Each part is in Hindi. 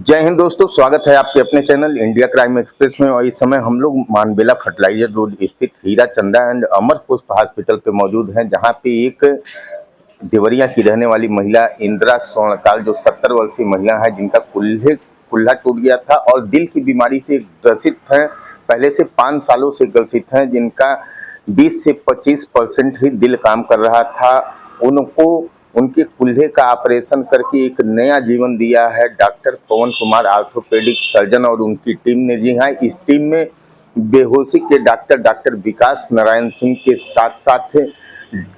जय हिंद दोस्तों, स्वागत है आपके अपने चैनल इंडिया क्राइम एक्सप्रेस में। और इस समय हम लोग मानबेला फर्टिलाइजर रोड स्थित हीरा चंदा एंड अमर पुष्प हॉस्पिटल पे मौजूद हैं, जहां पे एक देवरिया की रहने वाली महिला इंदिरा स्वर्णकाल, जो 70 वर्षीय महिला है, जिनका कुल्हा टूट गया था और दिल की बीमारी से ग्रसित हैं। पहले से 5 सालों से ग्रसित हैं, जिनका 20 से 25% ही दिल काम कर रहा था। उनको उनके कुल्हे का ऑपरेशन करके एक नया जीवन दिया है डॉक्टर पवन कुमार, ऑर्थोपेडिक सर्जन और उनकी टीम ने। जी हाँ, इस टीम में बेहोशी के डॉक्टर विकास नारायण सिंह के साथ साथ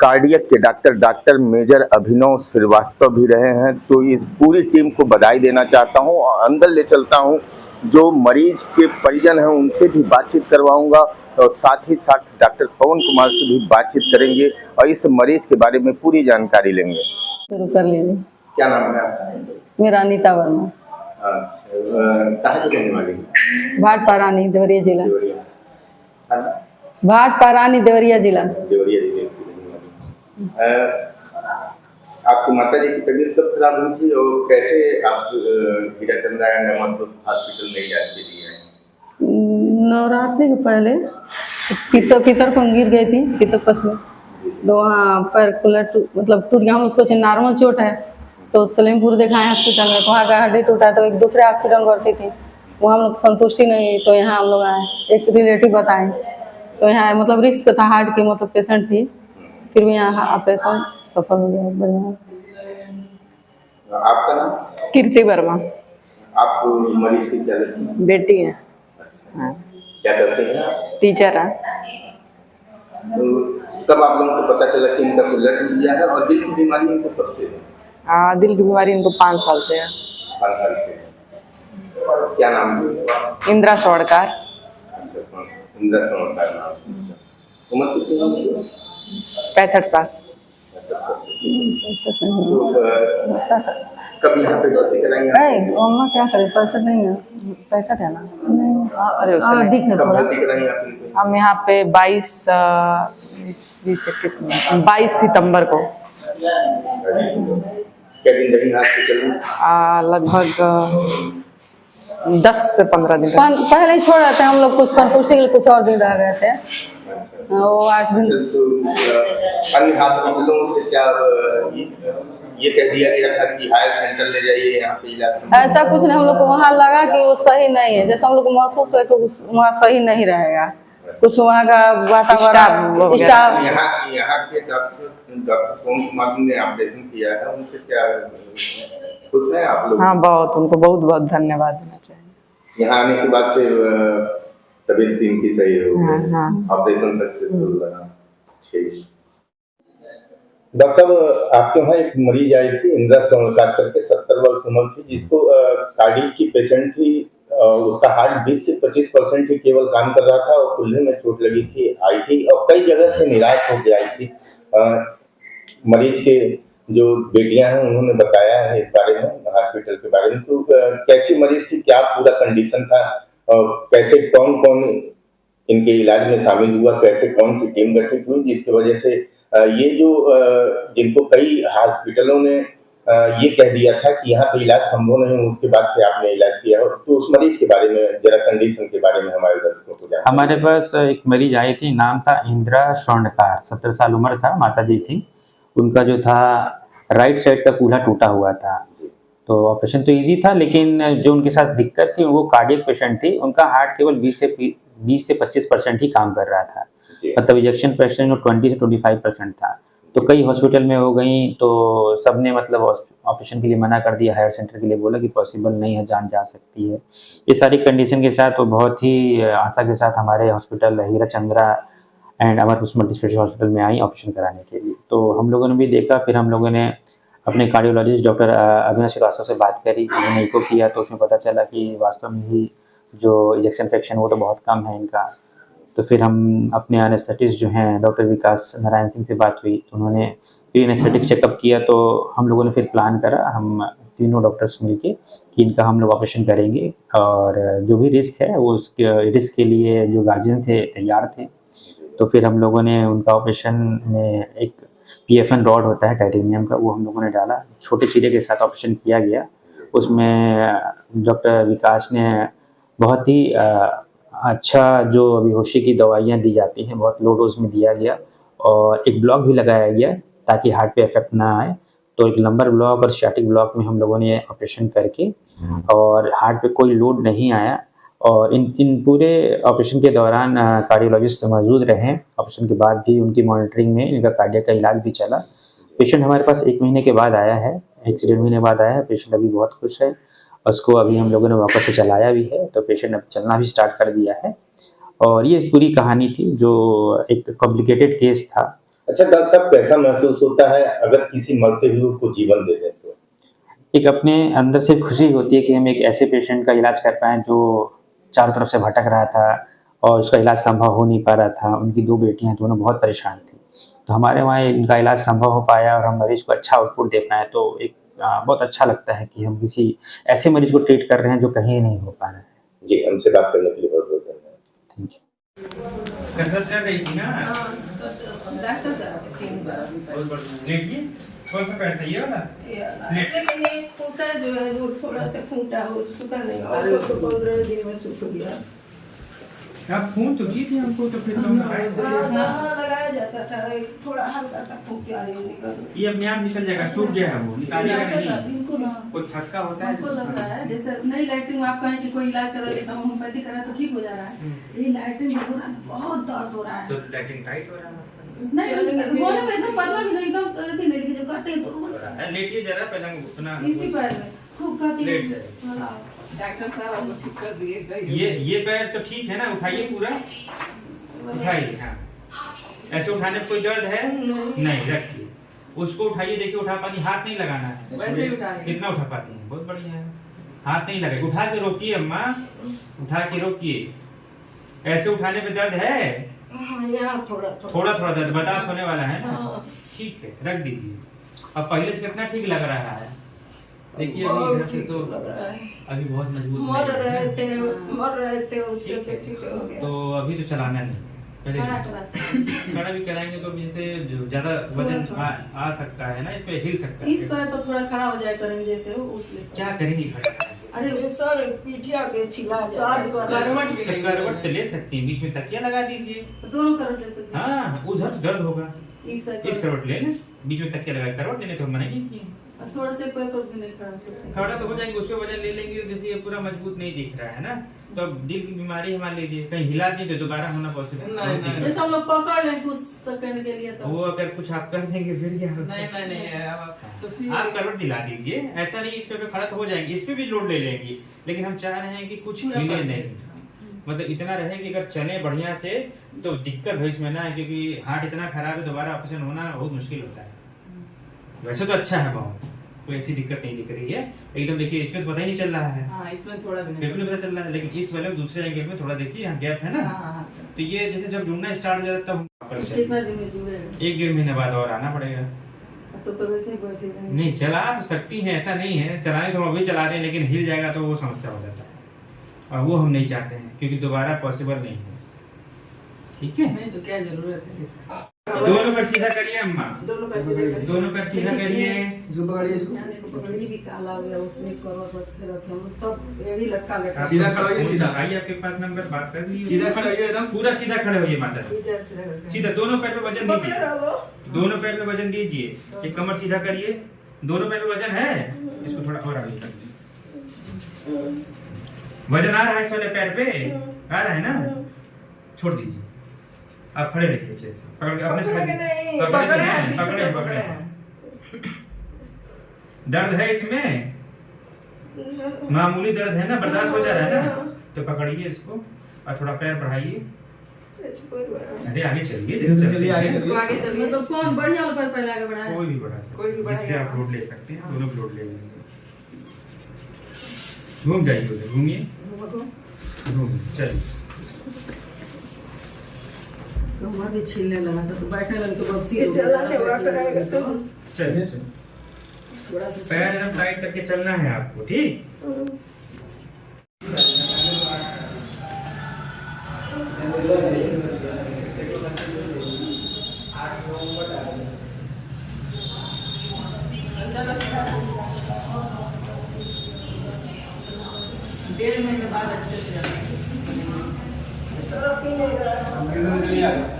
कार्डियक के डॉक्टर मेजर अभिनव श्रीवास्तव भी रहे हैं। तो इस पूरी टीम को बधाई देना चाहता हूं और अंदर ले चलता हूं, जो मरीज के परिजन हैं उनसे भी बातचीत करवाऊंगा और साथ ही साथ डॉक्टर पवन कुमार से भी बातचीत करेंगे और इस मरीज के बारे में पूरी जानकारी लेंगे। शुरू कर लीजिए। क्या नाम है आपका? मेरा अनीता वर्मा। अच्छा, कहाँ की रहने वाली? भाटपारानी, देवरिया जिला। देवरिया, भाटपारानी, देवरिया जिला। देवरिया जिले की रहने वाली। आपकी माता जी की तबीयत कब खराब हुई थी और कैसे आप हीरा चंदा एंड अमर पुष्प हॉस्पिटल में इलाज के लिए आए? नवरात्रि के पहले पितर को गिर गई थी, पितर पक्ष में, तो वहाँ पैर मतलब टूट गया। हम लोग सोचे नॉर्मल चोट है, तो सलेमपुर दिखाए हॉस्पिटल में, तो वहाँ का हड्डी टूटा, तो एक दूसरे हॉस्पिटल में भर्ती थी। वहाँ हम लोग संतुष्टि नहीं हुई, तो यहाँ हम लोग आए। एक रिलेटिव बताएं, तो यहाँ मतलब रिस्क था, हार्ट की मतलब पेशेंट थी, फिर भी यहाँ ऑपरेशन सफल हो गया। बढ़िया। आपका नाम? कीर्ति वर्मा। आप मरीज की क्या लगती है? बेटी है। अच्छा। क्या करते हैं आप? टीचर है। तो कब आप लोगों को पता चला कि इनका कुल्हा टूट गया है और दिल की बीमारी इनको कब से है? दिल की बीमारी इनको 5 साल से है। 5 साल से। क्या नाम है? इंदिरा स्वर्णकार। अच्छा, इंदिरा स्वर्णकार नाम। उम्र कितनी है? 65 साल। कब यहाँ पे भर्ती कराएंगे? नहीं, क्या करें, 65 नहीं है, 65 है ना। अरे दिखे थोड़ा। हम यहाँ पे 22 सितंबर को। क्या दिन रही हॉस्पिटल में? लगभग 10 से 15 दिन पहले ही छोड़ रहे थे हम लोग, कुछ संतुष्टि के लिए कुछ और दिन रह गए थे। वो 8 दिन। अन्य हॉस्पिटलों से क्या ये कह दिया गया था कि हायर सेंटर ले जाइए, यहाँ पे इलाज? ऐसा कुछ नहीं, हम लोग को वहाँ लगा कि वो सही नहीं है, जैसे हम लोग को महसूस हुआ कि वहाँ सही नहीं रहेगा। कुछ वहाँ का वातावरण, स्टाफ। यहाँ के डॉक्टर पवन कुमार ने ऑपरेशन किया है, उनसे क्या खुश हैं आप लोग? हाँ, बहुत, उनको बहुत बहुत धन्यवाद देना चाहिए। यहाँ आने के बाद से तबीयत इनकी सही हो गई। हाँ। ऑपरेशन सक्सेसफुल रहा। ठीक। डॉक्टर साहब, आपके वहाँ एक मरीज आई थी इंदिरा स्वर्णकार करके, 70 वर्ष उम्र थी, जिसको कार्डियक की पेशेंट थी। उसका हार्ट 20 से 25% ही केवल काम कर रहा था और कुल्हे में चोट लगी थी, आई थी और कई जगह से निराश होकर आई थी। मरीज के जो बेटियां हैं उन्होंने बताया है इस बारे में, हॉस्पिटल के बारे में। तो कैसी मरीज थी, क्या पूरा कंडीशन था और कैसे कौन कौन इनके इलाज में शामिल हुआ, कैसे कौन सी टीम गठित हुई, जिसकी वजह से ये जो जिनको कई हॉस्पिटलों ने ये कह दिया था कि यहाँ पे इलाज संभव नहीं, उसके बाद से आपने इलाज किया हो, तो उस मरीज के बारे में जरा कंडीशन के बारे में हमारे दर्शकों को जानकारी। हमारे पास एक मरीज आई थी, नाम था इंदिरा स्वर्णकार, 70 साल उम्र था, माता जी थी। उनका जो था राइट साइड का कूल्हा टूटा हुआ था, तो ऑपरेशन तो इजी था, लेकिन जो उनके साथ दिक्कत थी वो कार्डियक पेशेंट थी। उनका हार्ट केवल 20 से 25% ही काम कर रहा था, मतलब इजेक्शन फ्रैक्शन 20 से 25% था। तो कई हॉस्पिटल में हो गई, तो सब ने मतलब ऑपरेशन के लिए मना कर दिया, हायर सेंटर के लिए बोला कि पॉसिबल नहीं है, जान जा सकती है। ये सारी कंडीशन के साथ वो बहुत ही आशा के साथ हमारे हॉस्पिटल हीरा चंद्रा एंड अमर पुष्प मल्टी स्पेशलिटी हॉस्पिटल में आई ऑपरेशन कराने के लिए। तो हम लोगों ने भी देखा, फिर हम लोगों ने अपने कार्डियोलॉजिस्ट डॉक्टर अभिनव श्रीवास्तव से बात करी, उन्होंने इको किया, तो उसमें पता चला कि वास्तव में ही जो इजेक्शन फ्रैक्शन वो तो बहुत कम है इनका। तो फिर हम अपने एनेस्थेटिस्ट जो हैं डॉक्टर विकास नारायण सिंह से बात हुई, तो उन्होंने फिर एनेस्थेटिक चेकअप किया। तो हम लोगों ने फिर प्लान करा, हम तीनों डॉक्टर्स मिलके, कि इनका हम लोग ऑपरेशन करेंगे और जो भी रिस्क है वो उसके रिस्क के लिए जो गार्जियन थे तैयार थे। तो फिर हम लोगों ने उनका ऑपरेशन में एक PFN रॉड होता है टाइटेनियम का, वो हम लोगों ने डाला, छोटे चीरे के साथ ऑपरेशन किया गया। उसमें डॉक्टर विकास ने बहुत ही अच्छा जो बेहोशी की दवाइयाँ दी जाती हैं बहुत लो डोज में दिया गया और एक ब्लॉक भी लगाया गया ताकि हार्ट पे इफेक्ट ना आए। तो एक लंबर ब्लॉक और स्टैटिक ब्लॉक में हम लोगों ने ऑपरेशन करके और हार्ट पे कोई लोड नहीं आया और इन पूरे ऑपरेशन के दौरान कार्डियोलॉजिस्ट मौजूद रहे। ऑपरेशन के बाद भी उनकी मॉनिटरिंग में इनका कार्डियक का इलाज भी चला। पेशेंट हमारे पास 1 महीने के बाद आया है, 1 से 1.5 महीने बाद आया है। पेशेंट अभी बहुत खुश है और उसको अभी हम लोगों ने वापस से चलाया भी है, तो पेशेंट अब चलना भी स्टार्ट कर दिया है। और ये पूरी कहानी थी जो एक कॉम्प्लिकेटेड केस था। अच्छा डॉक्टर साहब, कैसा महसूस होता है अगर किसी मरते हुए को जीवन दे दें तो? एक अपने अंदर से खुशी होती है कि हम एक ऐसे पेशेंट का इलाज कर पाएँ जो चारों तरफ से भटक रहा था और उसका इलाज संभव हो नहीं पा रहा था। उनकी 2 बेटियाँ दोनों बहुत परेशान थी, तो हमारे वहाँ इनका इलाज संभव हो पाया और हम मरीज को अच्छा आउटपुट दे पाएँ, तो एक बहुत अच्छा लगता है कि हम किसी ऐसे मरीज को ट्रीट कर रहे हैं जो कहीं नहीं हो पा रहा है। जी, हमसे बात करने के लिए बहुत बहुत धन्यवाद। Thank you. कसरत कर रही थी ना? डॉक्टर साहब 3 बार लेटिए। कौन सा पैर था ये वाला? लेकिन ये खूंटा जो है वो थोड़ा सा खूंटा हो सूखा नहीं और तो 15 दिन में सूख गया। आप खून तो जी थी हमको, तो फिर तो लगाया जाता था थोड़ा हल्का सा खूंटा निकल। ये अपने आप निकल जाएगा, सूख गया है वो, निकालिएगा नहीं। इनको ना कोई थक्का होता है हमको लग रहा है जैसे नहीं लैट्रिन आप कहें कि कोई इलाज करा लेता हूँ होम्योपैथी करा तो ठीक हो जा रहा है, ये लैट्रिन हो रहा है बहुत दर्द हो रहा है। तो लैट्रिन टाइट हो रहा है नहीं बोले में एकदम पतला भी नहीं एकदम लेकिन नहीं, लेकिन जब करते हैं तो मतलब। लेटिए जरा, पहले हम उतना इसी पैर में खूब खाती लेट है। डॉक्टर साहब हमको ठीक कर दिए। ये पैर तो ठीक है ना? उठाइए पूरा, उठाइए। हाँ, ऐसे उठाने में कोई दर्द है? नहीं, रखिए उसको, उठाइए, देखिए उठा पाती, हाथ नहीं लगाना है। वैसे ही उठाइए। कितना उठा पाती हैं? बहुत बढ़िया है, हाथ नहीं लगे। उठा के रोकिए अम्मा, उठा के रोकिए। ऐसे उठाने पे दर्द है? यहाँ थोड़ा थोड़ा दर्द बर्दाश्त होने वाला है ना? हाँ। ठीक है, रख दीजिए। अब पहले से कितना ठीक लग रहा है? देखिए अभी इधर से तो लग रहा है। अभी बहुत मजबूत मर नहीं है। रहे थे उससे ठीक तो है। ठीक हो गया। तो अभी तो चलाना नहीं, पहले खड़ा भी कराएंगे तो जैसे ज्यादा वजन आ सकता है ना, इस पे हिल सकता है। इस पैर तो थोड़ा खड़ा हो जाए करेंगे जैसे वो उसले क्या करेंगी खड़ा? अरे ये सर पीठिया पे छिला जाता है। करवट तो ले सकती हैं, बीच में तकिया लगा दीजिए। दोनों करवट ले सकते हैं। हाँ, उधर तो दर्द होगा, इस इस करवट ले लें, बीच में तकिया लगा। करवट लेने तो हम मना नहीं किए, थोड़ा से पैर को भी नहीं खड़ा हो सकते। खड़ा तो हो जाएंगे, उसके वजन ले लेंगे। जैसे ये पूरा मजबूत नहीं दिख रहा है ना, तो अब दिल की बीमारी है मान लीजिए, कहीं हिला दी तो दोबारा होना पॉसिबल नहीं। जैसे हम लोग पकड़ लें कुछ सेकंड के लिए तो वो अगर कुछ आप कर देंगे फिर क्या होगा? नहीं तो फिर आप करवट दिला दीजिए, ऐसा नहीं इस पे खड़ा तो हो जाएंगे, इस पे भी लोड ले लेंगी, लेकिन हम चाह रहे हैं कि कुछ हिले नहीं, मतलब इतना रहे कि अगर चले बढ़िया से तो दिक्कत भविष्य में ना है, क्योंकि हार्ट इतना खराब है, दोबारा ऑपरेशन होना बहुत मुश्किल होता है। वैसे तो अच्छा है बहुत, कोई ऐसी दिक्कत नहीं दिख रही है एकदम। देखिए इसमें तो पता ही नहीं चल रहा है, हाँ इसमें थोड़ा भी बिल्कुल नहीं पता चल रहा है, लेकिन इस वाले में दूसरे एंगल में थोड़ा देखिए यहाँ गैप है ना, तो ये जैसे जब जुड़ना स्टार्ट हो जाता है तब वापस चलिए। कितना दिन में जुड़ेगा? 1-1.5 महीने बाद और आना पड़ेगा। तो वैसे ही बैठे रहेंगे। नहीं, चला तो सकती हैं, ऐसा नहीं है, चलाने तो हम अभी चला रहे हैं, लेकिन हिल जाएगा तो वो समस्या हो जाता है और वो हम नहीं चाहते हैं, क्योंकि दोबारा पॉसिबल नहीं है। ठीक है, नहीं तो क्या जरूरत है इसका? दोनों पैर सीधा करिए अम्मा, दोनों पैसे देकर दोनों पैर सीधा करिए। जो पकड़िए इसको यार इसको पकड़ी भी काला हो गया, उसने करवट पर रखे हम तब एड़ी लटका लेता। सीधा खड़ा होइए, सीधा। आइए, आपके पास नंबर, बात कर लीजिए। सीधा खड़ा होइए एकदम। पूरा सीधा खड़े होइए माता जी, सीधा। दोनों पैर पे वजन पकड़े दीजिए, रहो। दोनों पैर पे वजन दीजिए, एक कमर सीधा करिए, दोनों पैर पे वजन है, इसको थोड़ा और आगे कर दीजिए। वजन आ रहा है इस वाले पैर पे, आ रहा है ना? छोड़ दीजिए, आप खड़े रहिए अच्छे से, पकड़ के अपने से पकड़े नहीं, पकड़े। दर्द है इसमें? मामूली दर्द है ना, बर्दाश्त हो जा रहा है ना, तो पकड़िए इसको और थोड़ा पैर बढ़ाइए। अरे आगे चलिए, चलिए आगे इसको आगे चलिए। मतलब कौन बढ़िया वाला पैर पहले आगे बढ़ाए? कोई भी बढ़ा सकते कोई भी हैं, बढ़ा जिससे आप सकते लोड ले सकते हैं, दोनों भी लोड ले लेंगे। घूम जाइए उधर, घूमिए, घूमिए, चलिए। कमर भी छीलने लगा था, तो बैठने लगे तो बक्सी ये चलाने हुआ कराएगा तो चलिए, थोड़ा सा पैर एकदम टाइट करके चलना है आपको, ठीक? डेढ़ महीने बाद अच्छे से सड़क ही नहीं रहा है।